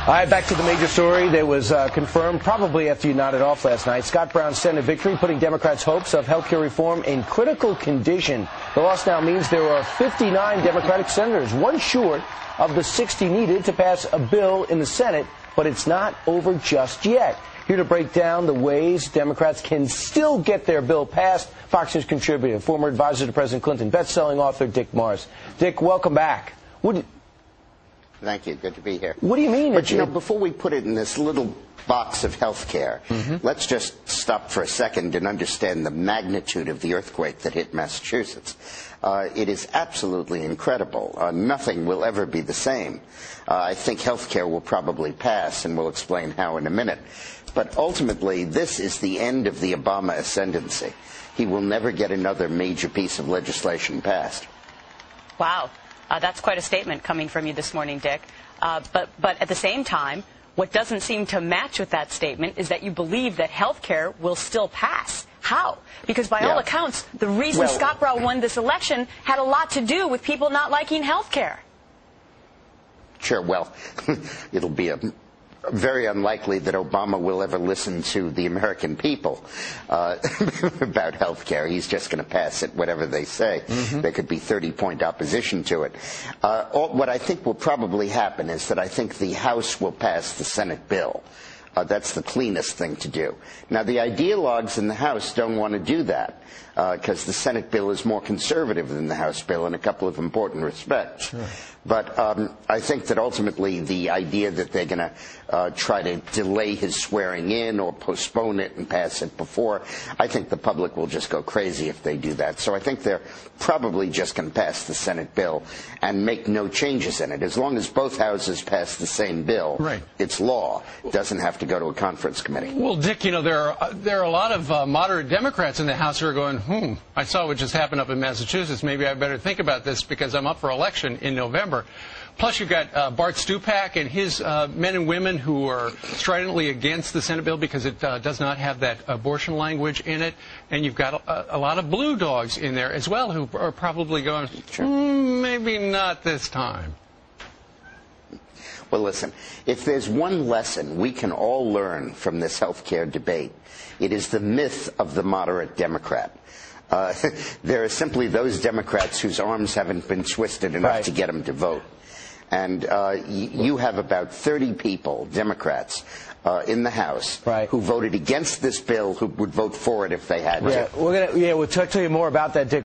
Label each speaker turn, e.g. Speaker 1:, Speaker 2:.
Speaker 1: All right, back to the major story that was confirmed probably after you nodded off last night. Scott Brown's Senate victory putting Democrats' hopes of health care reform in critical condition. The loss now means there are 59 Democratic senators, one short of the 60 needed to pass a bill in the Senate, but it's not over just yet. Here to break down the ways Democrats can still get their bill passed, Fox News contributor, former advisor to President Clinton, best-selling author Dick Morris. Dick, welcome back.
Speaker 2: Thank you. Good to be here.
Speaker 1: What do you mean?
Speaker 2: But, you know, before we put it in this little box of health care, let's just stop for a second and understand the magnitude of the earthquake that hit Massachusetts. It is absolutely incredible. Nothing will ever be the same. I think health care will probably pass, and we'll explain how in a minute. But ultimately, this is the end of the Obama ascendancy. He will never get another major piece of legislation passed.
Speaker 3: Wow. That's quite a statement coming from you this morning, Dick. But at the same time, what doesn't seem to match with that statement is that you believe that health care will still pass. How? Because by all accounts, the reason Scott Brown won this election had a lot to do with people not liking health care.
Speaker 2: Sure, well, it'll be very unlikely that Obama will ever listen to the American people about health care. He's just going to pass it, whatever they say. There could be 30-point opposition to it. What I think will probably happen is that I think the House will pass the Senate bill. That's the cleanest thing to do. Now, the ideologues in the House don't want to do that because the Senate bill is more conservative than the House bill in a couple of important respects. Sure. But I think that ultimately the idea that they're going to try to delay his swearing in or postpone it and pass it before, I think the public will just go crazy if they do that. So I think they're probably just going to pass the Senate bill and make no changes in it. As long as both houses pass the same bill, it's law. It doesn't have to go to a conference committee.
Speaker 4: Well, Dick, you know, there are a lot of moderate Democrats in the House who are going, I saw what just happened up in Massachusetts. Maybe I better think about this because I'm up for election in November. Plus, you've got Bart Stupak and his men and women who are stridently against the Senate bill because it does not have that abortion language in it. And you've got a lot of blue dogs in there as well who are probably going, maybe not this time.
Speaker 2: Well, listen, if there's one lesson we can all learn from this health care debate, it is the myth of the moderate Democrat. There are simply those Democrats whose arms haven't been twisted enough to get them to vote. And you have about 30 people, Democrats, in the House who voted against this bill, who would vote for it if they had to.
Speaker 1: We'll tell you more about that, Dick.